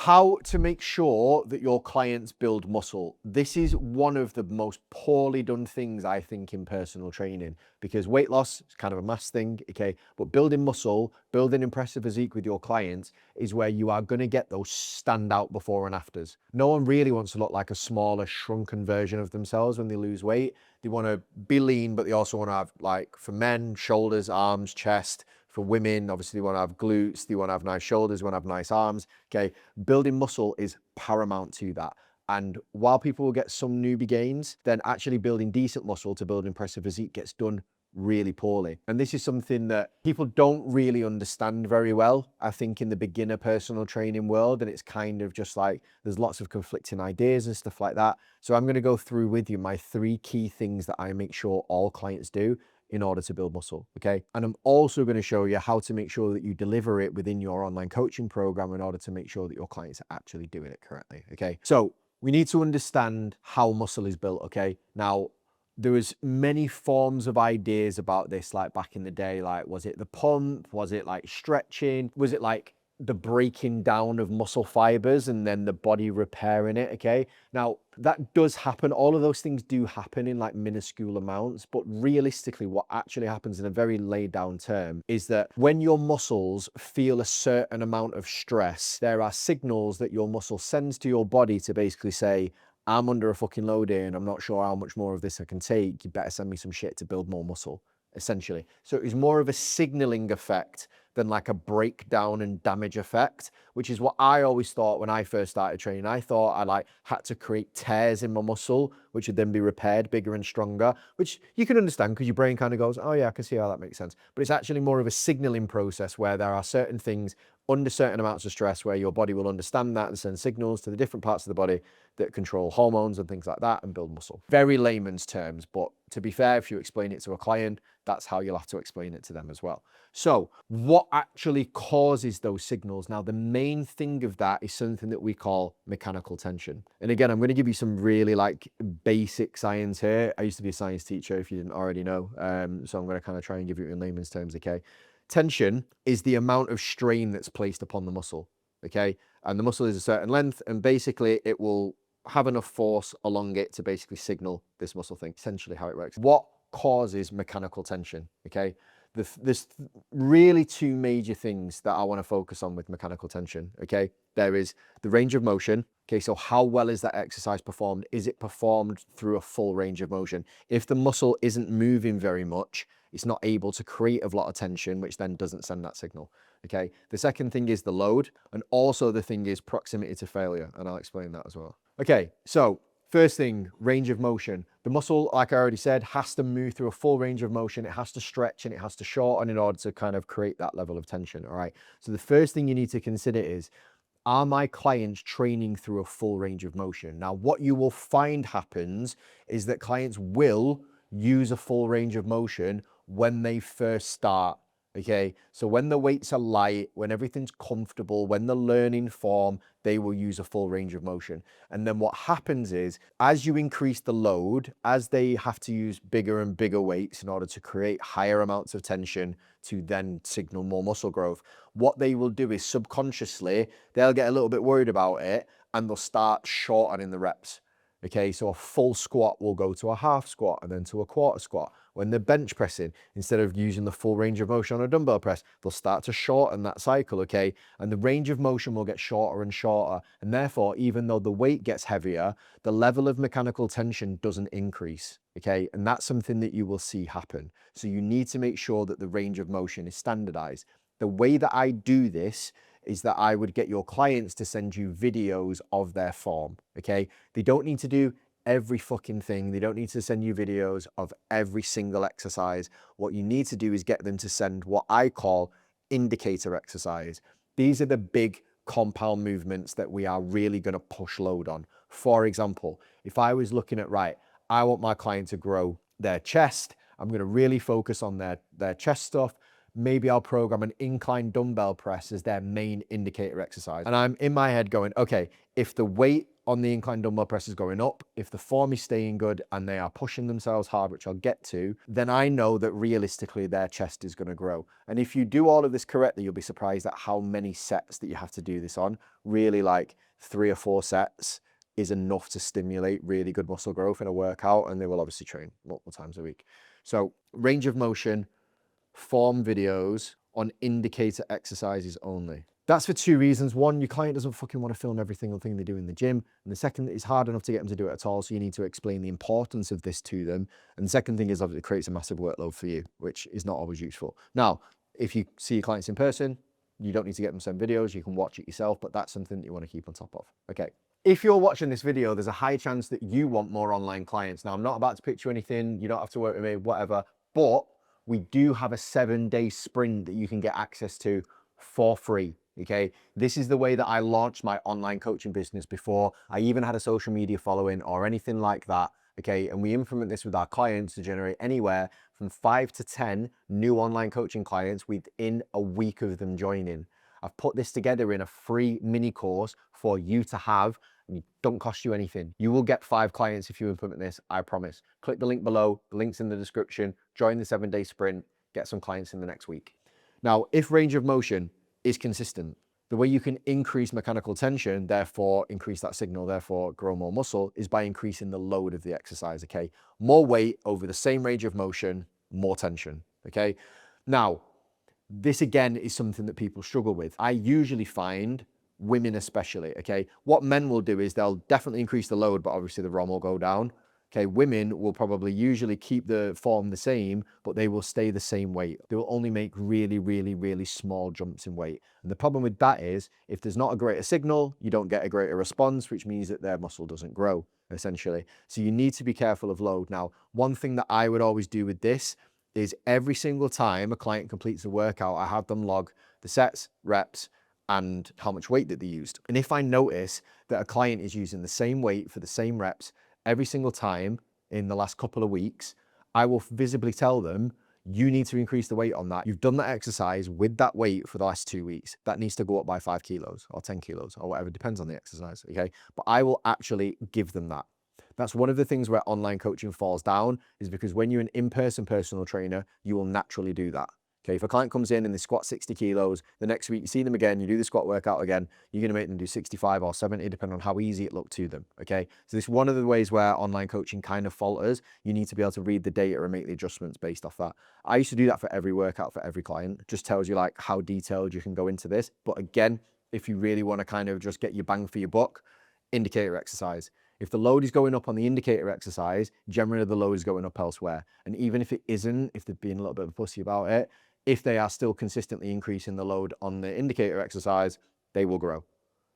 How to make sure that your clients build muscle. This is one of the most poorly done things, I think, in personal training, because weight loss is kind of a mass thing, okay? But building muscle, building impressive physique with your clients is where you are going to get those standout before and afters. No one really wants to look like a smaller, shrunken version of themselves when they lose weight. They want to be lean, but they also want to have, like, for men, shoulders, arms, chest. For women, obviously, they want to have glutes, they want to have nice shoulders, they want to have nice arms, okay? Building muscle is paramount to that. And while people will get some newbie gains, then actually building decent muscle to build impressive physique gets done really poorly. And this is something that people don't really understand very well, I think, in the beginner personal training world. And it's kind of just like, there's lots of conflicting ideas and stuff like that. So I'm going to go through with you my 3 key things that I make sure all clients do in order to build muscle, okay? And I'm also going to show you how to make sure that you deliver it within your online coaching program in order to make sure that your clients are actually doing it correctly, okay? So we need to understand how muscle is built, okay? Now, there was many forms of ideas about this, like back in the day, like, was it the pump? Was it like stretching? Was it like the breaking down of muscle fibers and then the body repairing it, okay? Now, that does happen. All of those things do happen in like minuscule amounts, but realistically, what actually happens in a very laid down term is that when your muscles feel a certain amount of stress, there are signals that your muscle sends to your body to basically say, I'm under a fucking load here and I'm not sure how much more of this I can take. You better send me some shit to build more muscle, essentially. So it was more of a signaling effect than like a breakdown and damage effect, which is what I always thought when I first started training. I thought I like had to create tears in my muscle, which would then be repaired bigger and stronger, which you can understand because your brain kind of goes, oh yeah, I can see how that makes sense. But it's actually more of a signaling process where there are certain things under certain amounts of stress where your body will understand that and send signals to the different parts of the body that control hormones and things like that and build muscle. Very layman's terms, but to be fair, if you explain it to a client, that's how you'll have to explain it to them as well. So what actually causes those signals? Now, the main thing of that is something that we call mechanical tension. And again, I'm going to give you some really like basic science here. I used to be a science teacher, if you didn't already know. So I'm going to kind of try and give you it in layman's terms, okay? Tension is the amount of strain that's placed upon the muscle, okay? And the muscle is a certain length, and basically it will have enough force along it to basically signal this muscle thing, essentially how it works. What causes mechanical tension, okay? There's really 2 major things that I want to focus on with mechanical tension, okay? There is the range of motion, okay? So how well is that exercise performed? Is it performed through a full range of motion? If the muscle isn't moving very much, it's not able to create a lot of tension, which then doesn't send that signal, okay? The second thing is the load, and also the thing is proximity to failure, and I'll explain that as well. Okay, so first thing, range of motion. The muscle, like I already said, has to move through a full range of motion. It has to stretch and it has to shorten in order to kind of create that level of tension, all right? So the first thing you need to consider is, are my clients training through a full range of motion? Now, what you will find happens is that clients will use a full range of motion when they first start, okay? So when the weights are light, when everything's comfortable, when they're learning form, they will use a full range of motion. And then what happens is, as you increase the load, as they have to use bigger and bigger weights in order to create higher amounts of tension to then signal more muscle growth, what they will do is subconsciously, they'll get a little bit worried about it and they'll start shortening the reps. Okay, so a full squat will go to a half squat and then to a quarter squat. When they're bench pressing, instead of using the full range of motion on a dumbbell press, they'll start to shorten that cycle, okay? And the range of motion will get shorter and shorter. And therefore, even though the weight gets heavier, the level of mechanical tension doesn't increase, okay? And that's something that you will see happen. So you need to make sure that the range of motion is standardized. The way that I do this is that I would get your clients to send you videos of their form, okay? They don't need to do every fucking thing. They don't need to send you videos of every single exercise. What you need to do is get them to send what I call indicator exercise. These are the big compound movements that we are really going to push load on. For example, if I was looking at, right, I want my client to grow their chest, I'm going to really focus on their chest stuff. Maybe I'll program an incline dumbbell press as their main indicator exercise. And I'm in my head going, okay, if the weight on the incline dumbbell presses going up, if the form is staying good and they are pushing themselves hard, which I'll get to, then I know that realistically their chest is going to grow. And if you do all of this correctly, you'll be surprised at how many sets that you have to do this on. Really, like 3 or 4 sets is enough to stimulate really good muscle growth in a workout, and they will obviously train multiple times a week. So range of motion, form videos on indicator exercises only. That's for 2 reasons. One, your client doesn't fucking want to film every single thing they do in the gym. And the second, it's hard enough to get them to do it at all. So you need to explain the importance of this to them. And the second thing is obviously it creates a massive workload for you, which is not always useful. Now, if you see your clients in person, you don't need to get them sent videos. You can watch it yourself, but that's something that you want to keep on top of. Okay. If you're watching this video, there's a high chance that you want more online clients. Now, I'm not about to pitch you anything. You don't have to work with me, whatever. But we do have a 7-day sprint that you can get access to for free. Okay, this is the way that I launched my online coaching business before I even had a social media following or anything like that. Okay, and we implement this with our clients to generate anywhere from 5 to 10 new online coaching clients within a week of them joining. I've put this together in a free mini course for you to have, and it don't cost you anything. You will get 5 clients if you implement this, I promise. Click the link below, the link's in the description, join the 7-day sprint, get some clients in the next week. Now, if range of motion is consistent, the way you can increase mechanical tension, therefore increase that signal, therefore grow more muscle, is by increasing the load of the exercise, okay? More weight over the same range of motion, more tension, okay? Now, this again is something that people struggle with. I usually find, women especially, okay? What men will do is they'll definitely increase the load, but obviously the ROM will go down. Okay, women will probably usually keep the form the same, but they will stay the same weight. They will only make really, really, really small jumps in weight. And the problem with that is, if there's not a greater signal, you don't get a greater response, which means that their muscle doesn't grow, essentially. So you need to be careful of load. Now, one thing that I would always do with this is every single time a client completes a workout, I have them log the sets, reps, and how much weight that they used. And if I notice that a client is using the same weight for the same reps every single time in the last couple of weeks, I will visibly tell them, you need to increase the weight on that. You've done that exercise with that weight for the last 2 weeks. That needs to go up by 5 kilos or 10 kilos or whatever, depends on the exercise, okay? But I will actually give them that. That's one of the things where online coaching falls down, is because when you're an in-person personal trainer, you will naturally do that. Okay, if a client comes in and they squat 60 kilos, the next week you see them again, you do the squat workout again, you're going to make them do 65 or 70, depending on how easy it looked to them. Okay, so this is one of the ways where online coaching kind of falters. You need to be able to read the data and make the adjustments based off that. I used to do that for every workout for every client. It just tells you like how detailed you can go into this. But again, if you really want to kind of just get your bang for your buck, indicator exercise. If the load is going up on the indicator exercise, generally the load is going up elsewhere. And even if it isn't, if they're being a little bit of a pussy about it, if they are still consistently increasing the load on the indicator exercise, they will grow.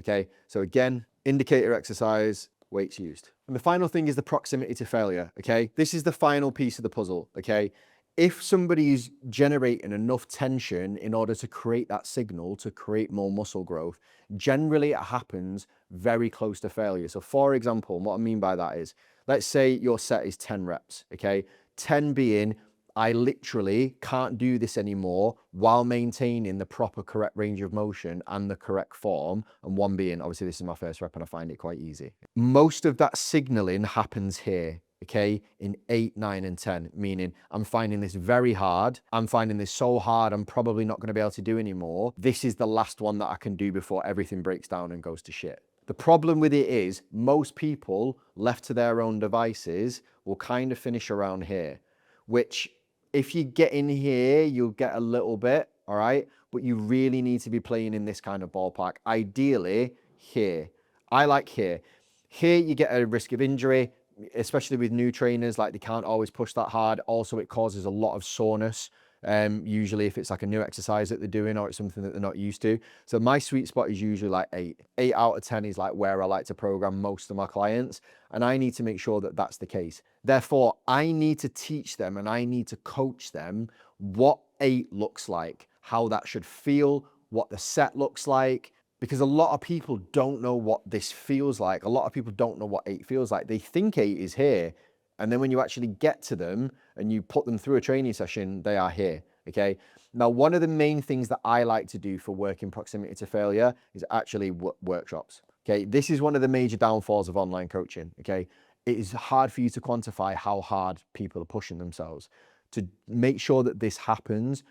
Okay, so again, indicator exercise, weights used. And the final thing is the proximity to failure. Okay, this is the final piece of the puzzle. Okay, if somebody is generating enough tension in order to create that signal to create more muscle growth, generally it happens very close to failure. So for example, what I mean by that is, let's say your set is 10 reps, okay? 10 being, I literally can't do this anymore while maintaining the proper correct range of motion and the correct form. And 1 being, obviously this is my first rep and I find it quite easy. Most of that signaling happens here, okay, in 8, 9, and 10, meaning I'm finding this very hard. I'm finding this so hard, I'm probably not going to be able to do anymore. This is the last one that I can do before everything breaks down and goes to shit. The problem with it is most people left to their own devices will kind of finish around here, which if you get in here, you'll get a little bit, all right? But you really need to be playing in this kind of ballpark. Ideally, here. I like here. Here, you get a risk of injury, especially with new trainers, like they can't always push that hard. Also, it causes a lot of soreness. Usually if it's like a new exercise that they're doing or it's something that they're not used to. So my sweet spot is usually like 8. 8 out of 10 is like where I like to program most of my clients. And I need to make sure that that's the case. Therefore, I need to teach them and I need to coach them what 8 looks like, how that should feel, what the set looks like. Because a lot of people don't know what this feels like. A lot of people don't know what 8 feels like. They think 8 is here. And then when you actually get to them and you put them through a training session, they are here, okay? Now, one of the main things that I like to do for working proximity to failure is actually workshops. Okay, this is one of the major downfalls of online coaching. Okay, it is hard for you to quantify how hard people are pushing themselves. To make sure that this happens,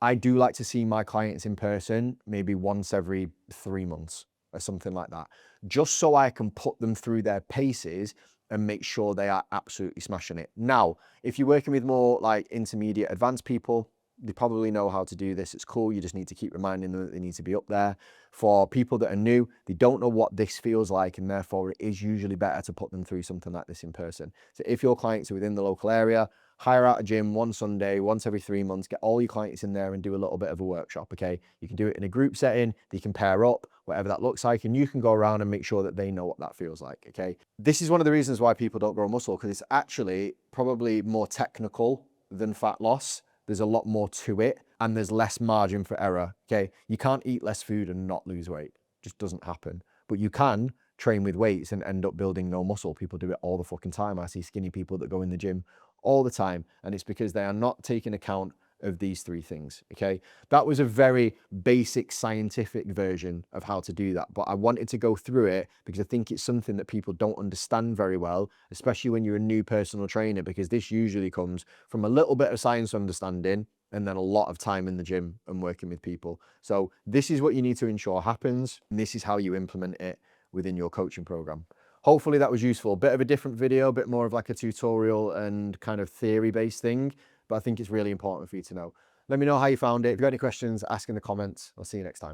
I do like to see my clients in person maybe once every 3 months or something like that, just so I can put them through their paces and make sure they are absolutely smashing it. Now, if you're working with more like intermediate advanced people, they probably know how to do this. It's cool. You just need to keep reminding them that they need to be up there. For people that are new, they don't know what this feels like, and therefore it is usually better to put them through something like this in person. So if your clients are within the local area, hire out a gym one Sunday, once every 3 months, get all your clients in there and do a little bit of a workshop, okay? You can do it in a group setting, they can pair up, whatever that looks like, and you can go around and make sure that they know what that feels like, okay? This is one of the reasons why people don't grow muscle, because it's actually probably more technical than fat loss. There's a lot more to it, and there's less margin for error, okay? You can't eat less food and not lose weight. It just doesn't happen. But you can train with weights and end up building no muscle. People do it all the fucking time. I see skinny people that go in the gym all the time, and it's because they are not taking account of these three things, okay? That was a very basic scientific version of how to do that, but I wanted to go through it because I think it's something that people don't understand very well, especially when you're a new personal trainer, because this usually comes from a little bit of science understanding and then a lot of time in the gym and working with people. So this is what you need to ensure happens, and this is how you implement it within your coaching program. Hopefully that was useful. Bit of a different video, a bit more of like a tutorial and kind of theory-based thing, but I think it's really important for you to know. Let me know how you found it. If you've got any questions, ask in the comments. I'll see you next time.